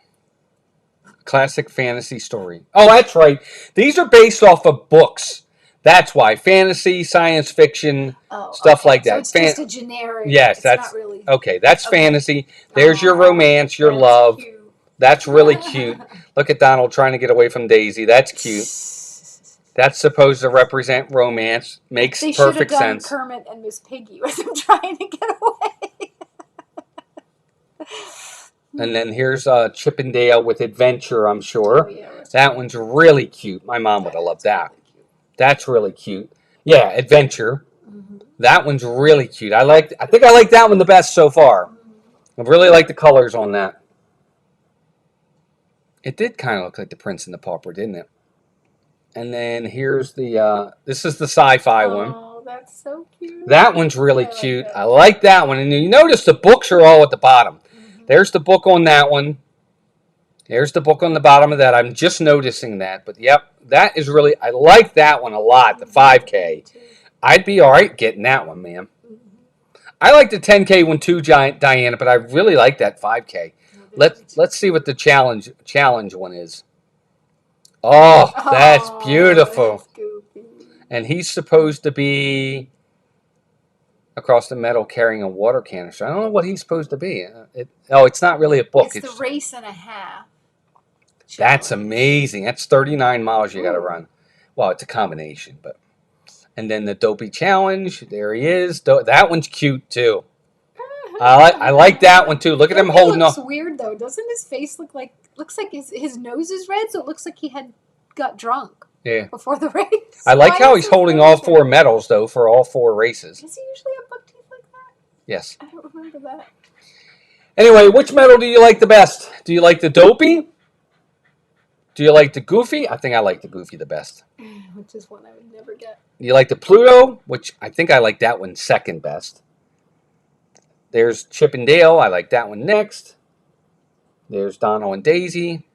Classic fantasy story. Oh, that's right. These are based off of books. That's why. Fantasy, science fiction, stuff like that. So it's just a generic... Yes, that's... Not really... Okay, that's fantasy. There's your romance, your love. Cute. That's really cute. Look at Donald trying to get away from Daisy. That's cute. That's supposed to represent romance. Makes perfect sense. They should have done Kermit and Miss Piggy with him trying to get away. And then here's Chip and Dale with Adventure, I'm sure. Oh, yeah, that one's really cute. My mom would have loved that. That's really cute. Yeah, Adventure. Mm-hmm. That one's really cute. I think I like that one the best so far. Mm-hmm. I really like the colors on that. It did kind of look like The Prince and the Pauper, didn't it? And then here's the, this is the sci-fi one. Oh, that's so cute. That one's really cute. I like that one. And you notice the books are all at the bottom. Mm-hmm. There's the book on that one. There's the book on the bottom of that. I'm just noticing that. But, yep, that is really, I like that one a lot, the 5K. I'd be all right getting that one, ma'am. Mm-hmm. I like the 10K one too, Diana, but I really like that 5K. Let's see what the challenge one is. Oh, that's beautiful. That's and he's supposed to be across the meadow carrying a water canister. I don't know what he's supposed to be. It's not really a book. It's the race and a half. That's amazing. That's 39 miles you got to run. Well, it's a combination, but. And then the Dopey Challenge. There he is. That one's cute too. I like that one too. Look at him holding up. Looks weird though. Doesn't his face look like? Looks like his nose is red, so it looks like he got drunk. Yeah. Before the race. I like how he's holding all 4 medals though for all 4 races. Does he usually have buck teeth like that? Yes. I don't remember that. Anyway, which medal do you like the best? Do you like the Dopey? Do you like the Goofy? I think I like the Goofy the best. Which is one I would never get. You like the Pluto? Which I think I like that one second best. There's Chip and Dale. I like that one next. There's Donald and Daisy.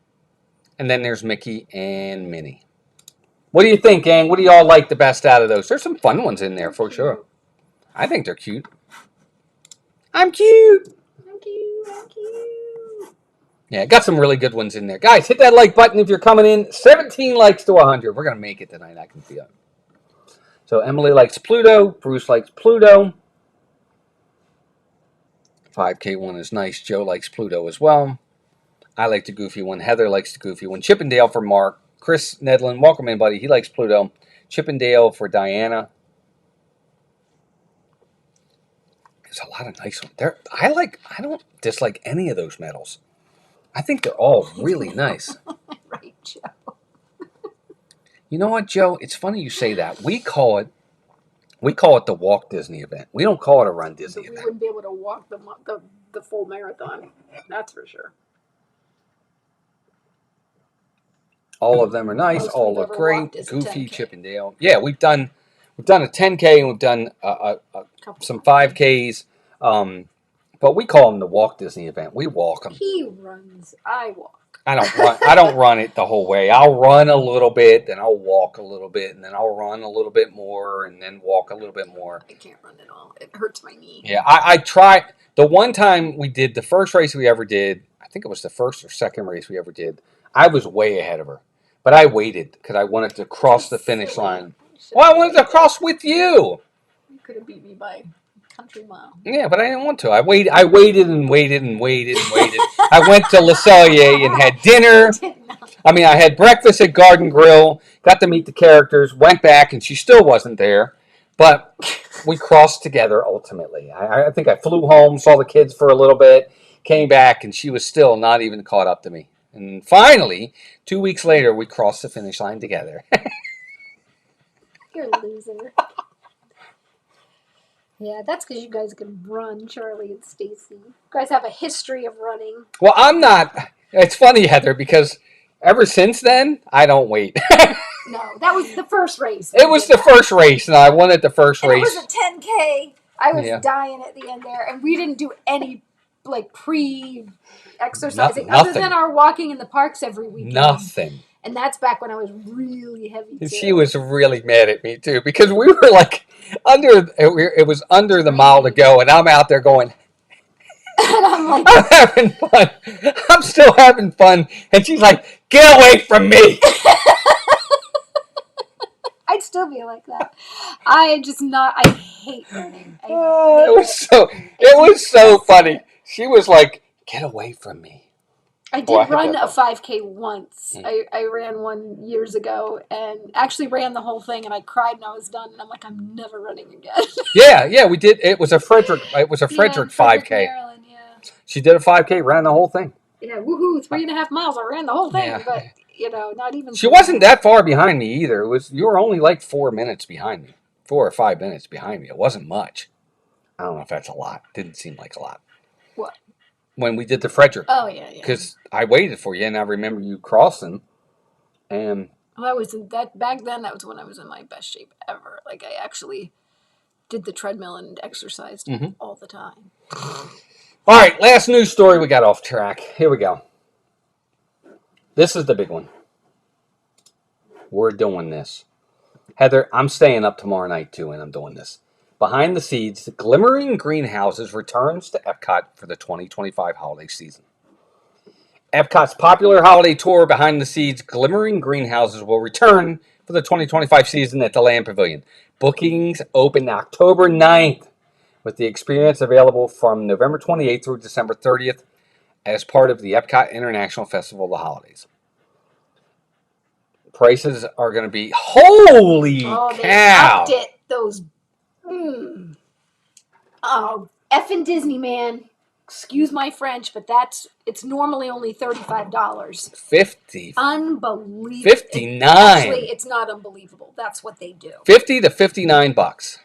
And then there's Mickey and Minnie. What do you think, gang? What do y'all like the best out of those? There's some fun ones in there for sure. I think they're cute. I'm cute. I'm cute. I'm cute. Yeah, got some really good ones in there. Guys, hit that like button if you're coming in. 17 likes to 100. We're going to make it tonight. I can feel it. So Emily likes Pluto. Bruce likes Pluto. 5K one is nice. Joe likes Pluto as well. I like the Goofy one. Heather likes the Goofy one. Chip and Dale for Mark. Chris Nedlin, welcome in, buddy. He likes Pluto. Chip and Dale for Diana. There's a lot of nice ones. I don't dislike any of those medals. I think they're all really nice. Right, Joe. You know what, Joe? It's funny you say that. We call it the Walk Disney event. We don't call it a Run Disney event. We wouldn't be able to walk the full marathon. That's for sure. All of them are nice. All look great. Goofy, Chip and Dale. Yeah, we've done a 10K and we've done some 5Ks. But we call them the Walk Disney event. We walk them. He runs. I walk. I don't run it the whole way. I'll run a little bit, then I'll walk a little bit, and then I'll run a little bit more, and then walk a little bit more. I can't run at all. It hurts my knee. Yeah, I tried. The one time we did the first race we ever did, I think it was the first or second race we ever did, I was way ahead of her. But I waited because I wanted to cross the finish line. Well, I wanted to cross with you. You could have beat me by a country mile. Yeah, but I didn't want to. I waited and waited and waited and waited. I went to Le Cellier and had dinner. I had breakfast at Garden Grill, got to meet the characters, went back, and she still wasn't there. But we crossed together ultimately. I think I flew home, saw the kids for a little bit, came back, and she was still not even caught up to me. And finally, 2 weeks later, we crossed the finish line together. You're a loser. Yeah, that's because you guys can run, Charlie and Stacy. You guys have a history of running. Well, I'm not. It's funny, Heather, because ever since then, I don't wait. No, that was the first race. It was the first race, and I won at the first race. It was a 10K. I was dying at the end there, and we didn't do any pre-exercising other than our walking in the parks every weekend. Nothing. And that's back when I was really heavy too. She was really mad at me too because we were like it was under the mile to go, and I'm out there going. And I'm like, I'm having fun. I'm still having fun, and she's like, "Get away from me!" I'd still be like that. I hate running. It was so funny. She was like, "Get away from me." I did run a 5K once. I ran one years ago and actually ran the whole thing, and I cried when I was done. And I'm like, I'm never running again. Yeah, we did. It was a Frederick 5K. Maryland, yeah. She did a 5K, ran the whole thing. Yeah, woohoo! 3.5 miles. I ran the whole thing, but not even. She wasn't that far behind me either. You were only like 4 minutes behind me, 4 or 5 minutes behind me. It wasn't much. I don't know if that's a lot. Didn't seem like a lot. What? When we did the Frederick. Oh, yeah. Because I waited for you, and I remember you crossing. And back then, that was when I was in my best shape ever. Like, I actually did the treadmill and exercised all the time. All right, last news story. We got off track. Here we go. This is the big one. We're doing this. Heather, I'm staying up tomorrow night, too, and I'm doing this. Behind the Scenes, Glimmering Greenhouses returns to Epcot for the 2025 holiday season. Epcot's popular holiday tour, Behind the Scenes, Glimmering Greenhouses, will return for the 2025 season at the Land Pavilion. Bookings open October 9th, with the experience available from November 28th through December 30th as part of the Epcot International Festival of the Holidays. Prices are going to be, holy cow! They upped it, those... Oh, effing Disney, man. Excuse my French, but it's normally only $35. $50. Unbelievable. $59. Actually, it's not unbelievable. That's what they do. $50 to $59.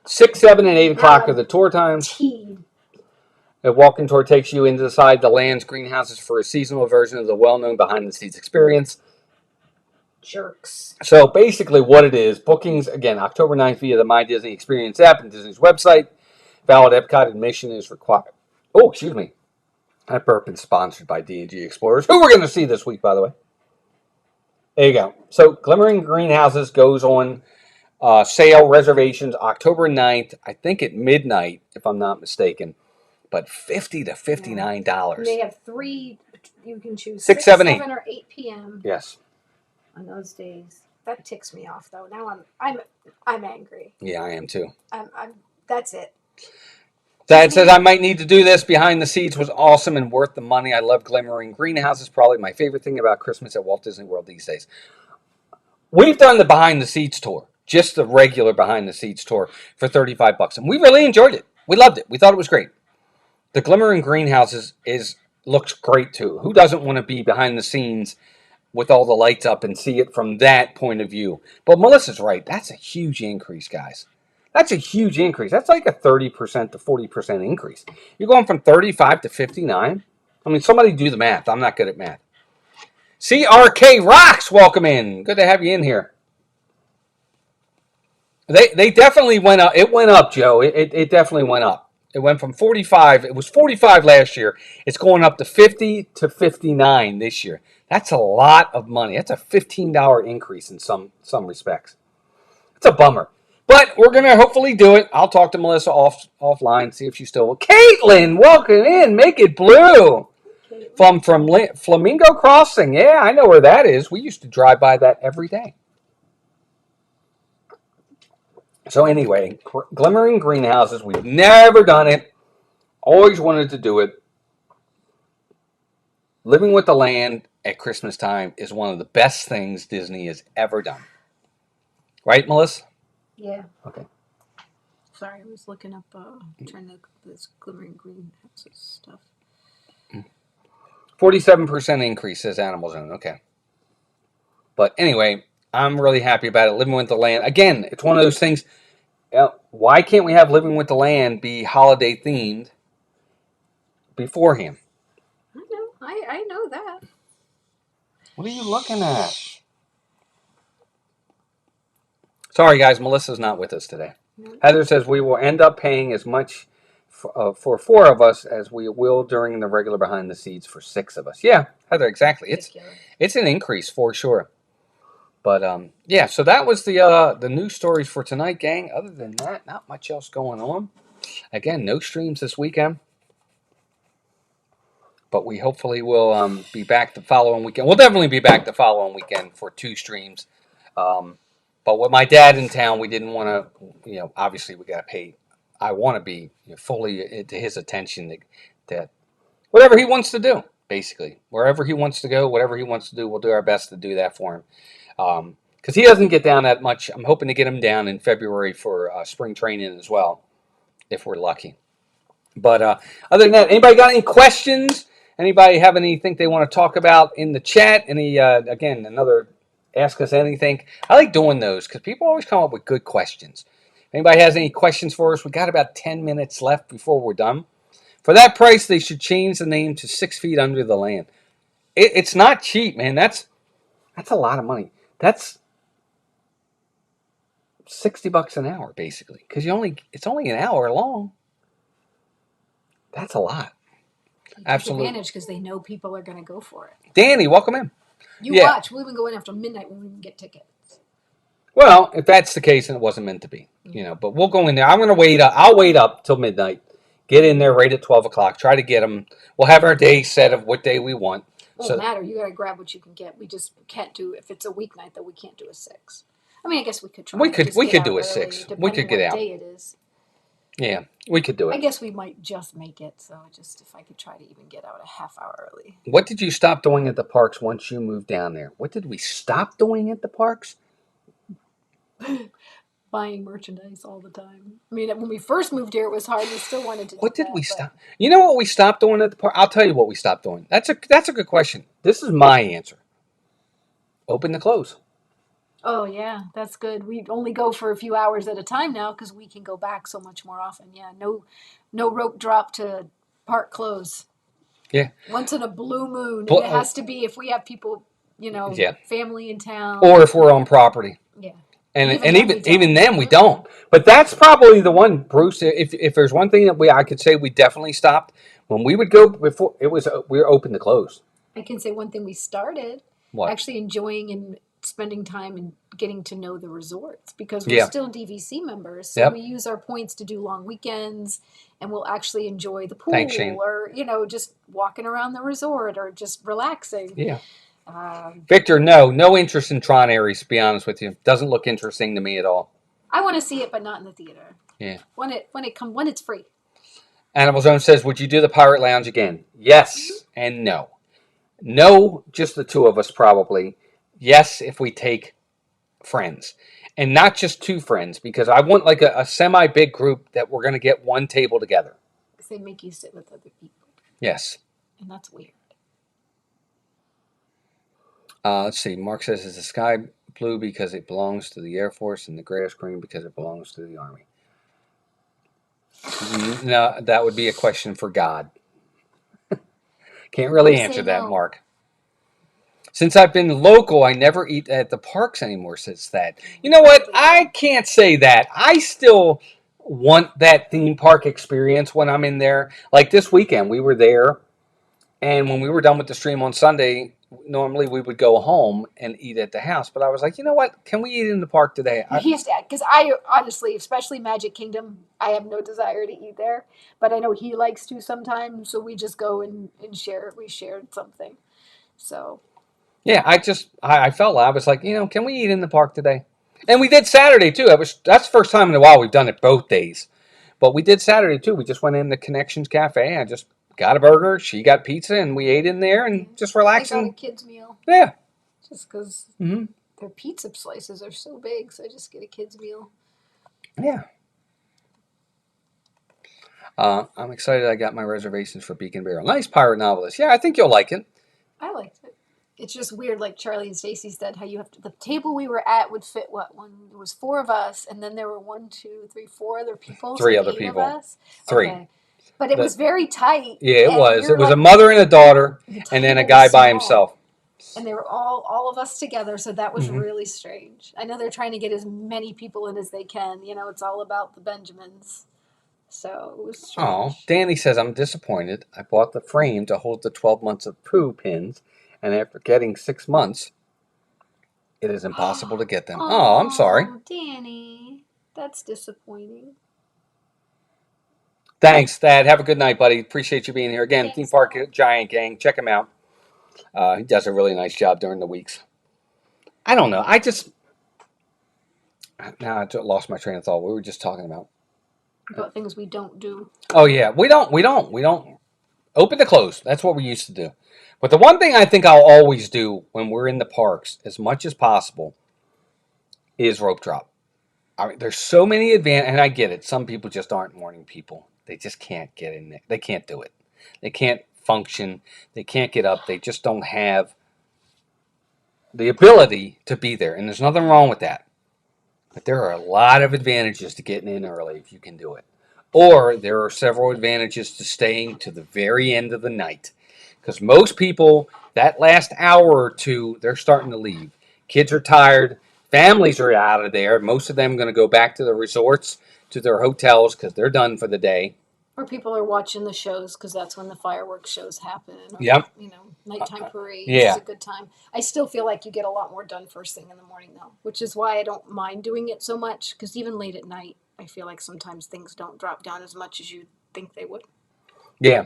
6, 7, and 8 o'clock are the tour times. The walking tour takes you inside the land's greenhouses for a seasonal version of the well-known behind-the-scenes experience. Jerks. So basically what it is, bookings, again, October 9th via the My Disney Experience app and Disney's website. Valid Epcot admission is required. Oh, excuse me. That burp is sponsored by D&G Explorers, who we're going to see this week, by the way. There you go. So Glimmering Greenhouses goes on sale reservations October 9th, I think at midnight, if I'm not mistaken. But $50 to $59. They have 3, you can choose 6, 7, 8. or 8 p.m. Yes. On those days. That ticks me off, though. Now I'm angry. Yeah, I am too. That's it. Dad says I might need to do this. Behind the Scenes was awesome and worth the money. I love Glimmering Greenhouses. Probably my favorite thing about Christmas at Walt Disney World these days. We've done the Behind the Scenes tour, just the regular Behind the Scenes tour for $35, and we really enjoyed it. We loved it. We thought it was great. The Glimmering Greenhouses looks great too. Who doesn't want to be behind the scenes with all the lights up and see it from that point of view? But Melissa's right. That's a huge increase, guys. That's a huge increase. That's like a 30% to 40% increase. You're going from 35 to 59. I mean, somebody do the math. I'm not good at math. CRK Rocks, welcome in. Good to have you in here. They definitely went up. It went up, Joe. It definitely went up. It went from 45. It was 45 last year. It's going up to 50 to 59 this year. That's a lot of money. That's a $15 increase in some respects. It's a bummer. But we're going to hopefully do it. I'll talk to Melissa offline, see if she's still... Caitlin, welcome in. Make it blue. From Flamingo Crossing. Yeah, I know where that is. We used to drive by that every day. So anyway, Glimmering Greenhouses. We've never done it. Always wanted to do it. Living with the Land at Christmas time is one of the best things Disney has ever done. Right, Melissa? Yeah. Okay. Sorry, I was looking up, trying to look up this Glimmering Greenhouses stuff. 47% increase, says Animal Zone. Okay. But anyway, I'm really happy about it. Living with the Land. Again, it's one of those things. Why can't we have Living with the Land be holiday themed beforehand? I know. I know that. What are you looking at? Sorry, guys. Melissa's not with us today. Heather says we will end up paying as much for 4 of us as we will during the regular behind the scenes for 6 of us. Yeah, Heather, exactly. It's an increase for sure. But yeah, so that was the news stories for tonight, gang. Other than that, not much else going on. Again, no streams this weekend, but we hopefully will be back the following weekend. We'll definitely be back the following weekend for 2 streams. But with my dad in town, we didn't want to, obviously we got to pay. I want to be fully to his attention that whatever he wants to do, basically, wherever he wants to go, whatever he wants to do, we'll do our best to do that for him. Because he doesn't get down that much. I'm hoping to get him down in February for spring training as well, if we're lucky. But other than that, anybody got any questions? Anybody have anything they want to talk about in the chat? Again, another ask us anything. I like doing those because people always come up with good questions. If anybody has any questions for us, we got about 10 minutes left before we're done. For that price, they should change the name to 6 Feet Under the Land. It's not cheap, man. That's a lot of money. That's $60 an hour, basically, because it's only an hour long. That's a lot. Absolutely. Advantage because they know people are going to go for it. Danny, welcome in. Watch. We'll even go in after midnight when we can get tickets. Well, if that's the case, then it wasn't meant to be. But we'll go in there. I'm going to wait up. I'll wait up till midnight. Get in there right at 12 o'clock. Try to get them. We'll have our day set of what day we want. Won't matter. You got to grab what you can get. We just can't do, if it's a weeknight, though, we can't do a 6. I mean, I guess we could try. We could do a 6. We could get out. Day it is. Yeah, we could do it. I guess we might just make it. So just if I could try to even get out a half hour early. What did you stop doing at the parks once you moved down there? What did we stop doing at the parks? Buying merchandise all the time. I mean, when we first moved here, it was hard. We still wanted to do What did that, we stop? You know what we stopped doing at the park? I'll tell you what we stopped doing. That's a good question. This is my answer. Open to close. Oh, yeah, that's good. We only go for a few hours at a time now because we can go back so much more often. Yeah, no rope drop to park close. Yeah. Once in a blue moon. And it has to be if we have people, family in town. Or if we're on property. Yeah. And even then we don't. But that's probably the one, Bruce. If there's one thing that I could say we definitely stopped when we would go before we were open to close. I can say one thing we started. What? Actually enjoying and spending time and getting to know the resorts because we're still DVC members. So we use our points to do long weekends and we'll actually enjoy the pool. Thanks, Shane. Or, just walking around the resort or just relaxing. Yeah. Victor, no interest in Tron Aries, to be honest with you. Doesn't look interesting to me at all. I want to see it, but not in the theater. Yeah. When it's free. Animal Zone says, would you do the Pirate Lounge again? Yes and no. No, just the 2 of us probably. Yes, if we take friends. And not just 2 friends, because I want like a semi-big group that we're going to get one table together. Because they make you sit with other people. Yes. And that's weird. Let's see. Mark says, is the sky blue because it belongs to the Air Force and the grass green because it belongs to the Army? No, that would be a question for God. Can't really answer that, no. Mark. Since I've been local, I never eat at the parks anymore, says that. You know what? I can't say that. I still want that theme park experience when I'm in there. Like this weekend, we were there, and when we were done with the stream on Sunday, normally we would go home and eat at the house. But I was like, you know what? Can we eat in the park today? Because I honestly, especially Magic Kingdom, I have no desire to eat there. But I know he likes to sometimes, so we just go and share. We shared something. So... yeah, I felt I was like, can we eat in the park today? And we did Saturday too. That's the first time in a while we've done it both days. But we did Saturday too. We just went in the Connections Cafe. I just got a burger. She got pizza, and we ate in there and just relaxed. I got a kid's meal. Yeah. Just because their pizza slices are so big, so I just get a kid's meal. Yeah. I'm excited I got my reservations for Beacon Barrel. Nice pirate novelist. Yeah, I think you'll like it. I liked it. it's just weird, like Charlie and Stacy said, how you have to, the table we were at would fit what? One, it was 4 of us, and then there were 1, 2, 3, 4 other people. 3 so other 8 people. Of us. 3. Okay. But it was very tight. Yeah, it was. It was like, a mother and a daughter, and then a guy by himself. And they were all of us together, so that was really strange. I know they're trying to get as many people in as they can. You know, it's all about the Benjamins. So it was strange. Oh, Danny says, I'm disappointed. I bought the frame to hold the 12 months of poo pins, and after getting 6 months, it is impossible to get them. Oh, I'm sorry. Danny, that's disappointing. Thanks, Thad. Have a good night, buddy. Appreciate you being here. Again, Theme Park Giant Gang. Check him out. He does a really nice job during the weeks. I don't know. Now I lost my train of thought. We were just talking about things we don't do. Oh yeah, we don't open to close. That's what we used to do. But the one thing I think I'll always do when we're in the parks, as much as possible, is rope drop. I mean, there's so many and I get it. Some people just aren't morning people. They just can't get in there. They can't do it. They can't function. They can't get up. They just don't have the ability to be there. And there's nothing wrong with that. But there are a lot of advantages to getting in early if you can do it. Or there are several advantages to staying to the very end of the night. Because most people, that last hour or two, they're starting to leave. Kids are tired. Families are out of there. Most of them are going to go back to the resorts, to their hotels, because they're done for the day. Or people are watching the shows because that's when the fireworks shows happen. Or, yep. You know, nighttime parades is a good time. I still feel like you get a lot more done first thing in the morning, though, which is why I don't mind doing it so much. Because even late at night, I feel like sometimes things don't drop down as much as you think they would. Yeah.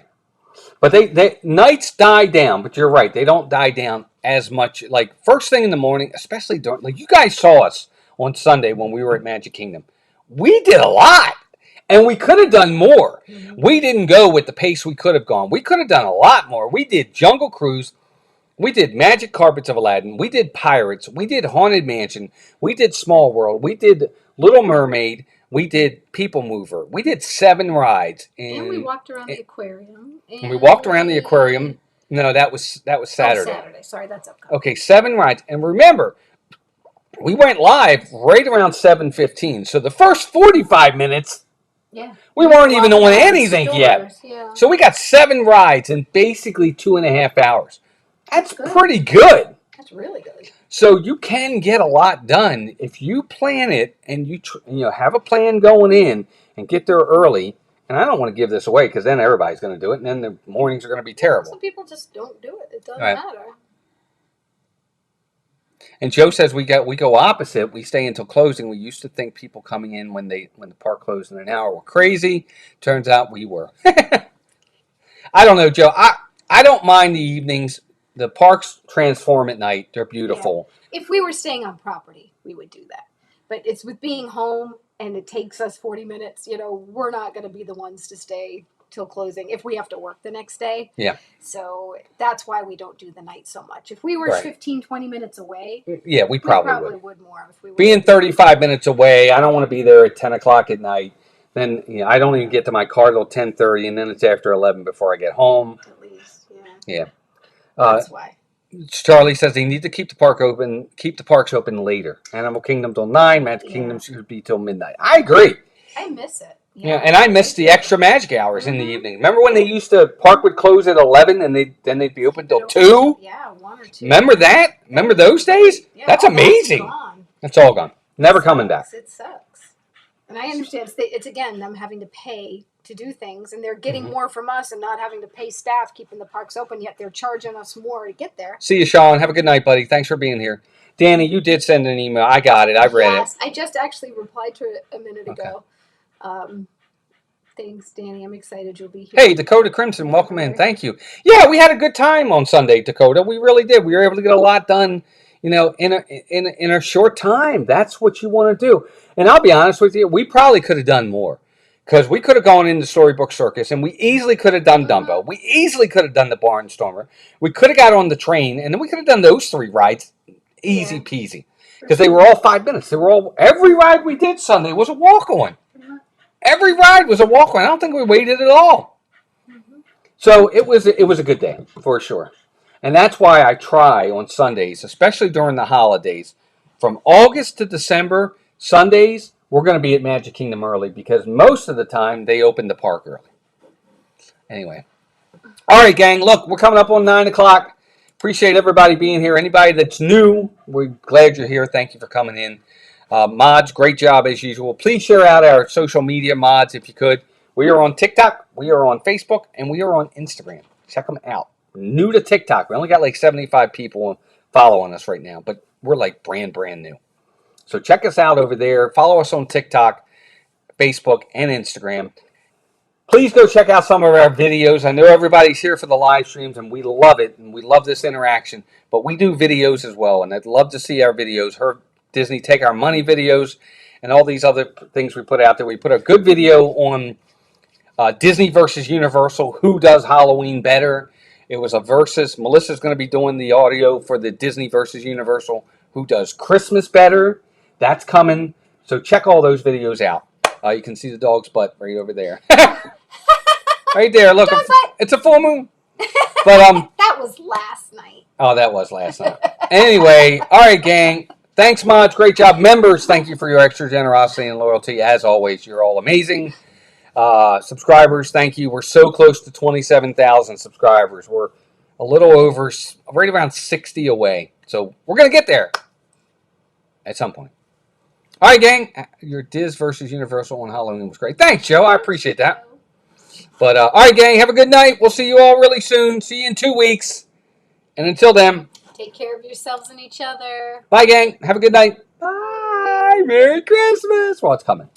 But they nights die down, but you're right. They don't die down as much. Like first thing in the morning, especially during, like you guys saw us on Sunday when we were at Magic Kingdom. We did a lot. And we could have done more. Mm-hmm. We didn't go with the pace we could have gone. We could have done a lot more. We did Jungle Cruise. We did Magic Carpets of Aladdin. We did Pirates. We did Haunted Mansion. We did Small World. We did Little Mermaid. We did People Mover. We did 7 rides. And we walked around the aquarium. And we walked around the aquarium. No, that was Saturday. Oh, Saturday. Sorry, that's upcoming. Okay, 7 rides. And remember, we went live right around 7:15. So the first 45 minutes... Yeah. We weren't even on anything yet. Yeah. So we got 7 rides in basically 2.5 hours. That's pretty good. That's really good. So you can get a lot done if you plan it and you have a plan going in and get there early. And I don't want to give this away because then everybody's going to do it and then the mornings are going to be terrible. Some people just don't do it. It doesn't matter. And Joe says we go opposite. We stay until closing. We used to think people coming in when the park closed in an hour were crazy. Turns out we were. I don't know, Joe. I don't mind the evenings. The parks transform at night. They're beautiful. Yeah. If we were staying on property, we would do that. But it's with being home and it takes us 40 minutes. You know, we're not going to be the ones to stay till closing if we have to work the next day. Yeah. So that's why we don't do the night so much. If we were 15, 20 minutes away, yeah, we probably would more. If we were being 35 minutes away, I don't want to be there at 10 o'clock at night. Then I don't even get to my car till 10:30, and then it's after 11 before I get home. At least, yeah. That's why. Charlie says they need to keep the parks open later. Animal Kingdom till 9. Magic Kingdom should be till midnight. I agree. I miss it. Yeah, and I miss the extra magic hours in the evening. Remember when they used to park would close at 11 and they'd be open till 2? Yeah, 1 or 2. Remember that? Remember those days? Yeah, that's amazing. It's all gone. Never coming back. It sucks. And I understand it's again them having to pay to do things, and they're getting more from us and not having to pay staff keeping the parks open. Yet they're charging us more to get there. See you, Sean. Have a good night, buddy. Thanks for being here. Danny, you did send an email. I got it. I read it. I just actually replied to it a minute ago. Thanks, Danny. I'm excited you'll be here. Hey, Dakota Crimson, welcome in. Thank you. Yeah, we had a good time on Sunday, Dakota. We really did. We were able to get a lot done, in a short time. That's what you want to do. And I'll be honest with you, we probably could have done more. Because we could have gone into Storybook Circus, and we easily could have done Dumbo. We easily could have done the Barnstormer. We could have got on the train, and then we could have done those 3 rides easy peasy. Because they were all 5 minutes. Every ride we did Sunday was a walk-on. Every ride was a walk-on. I don't think we waited at all. So it was a good day, for sure. And that's why I try on Sundays, especially during the holidays, from August to December, Sundays, we're going to be at Magic Kingdom early because most of the time they open the park early. Anyway. All right, gang. Look, we're coming up on 9 o'clock. Appreciate everybody being here. Anybody that's new, we're glad you're here. Thank you for coming in. Mods, great job as usual. Please share out our social media, mods, if you could. We are on TikTok, we are on Facebook, and we are on Instagram. Check them out. New to TikTok. We only got like 75 people following us right now, but we're like brand new. So check us out over there. Follow us on TikTok, Facebook, and Instagram. Please go check out some of our videos. I know everybody's here for the live streams, and we love it, and we love this interaction. But we do videos as well, and I'd love to see our videos. Disney Take Our Money videos and all these other things we put out there. We put a good video on Disney versus Universal. Who does Halloween better? It was a versus. Melissa's going to be doing the audio for the Disney versus Universal. Who does Christmas better? That's coming. So check all those videos out. You can see the dog's butt right over there. Right there. Look, it's a full moon. But that was last night. Oh, that was last night. Anyway, all right, gang. Thanks, Mods. Great job. Members, thank you for your extra generosity and loyalty. As always, you're all amazing. Subscribers, thank you. We're so close to 27,000 subscribers. We're a little over, right around 60 away. So we're going to get there at some point. All right, gang. Your Diz versus Universal on Halloween was great. Thanks, Joe. I appreciate that. But, all right, gang. Have a good night. We'll see you all really soon. See you in 2 weeks. And until then, take care of yourselves and each other. Bye, gang. Have a good night. Bye. Merry Christmas. Well, it's coming.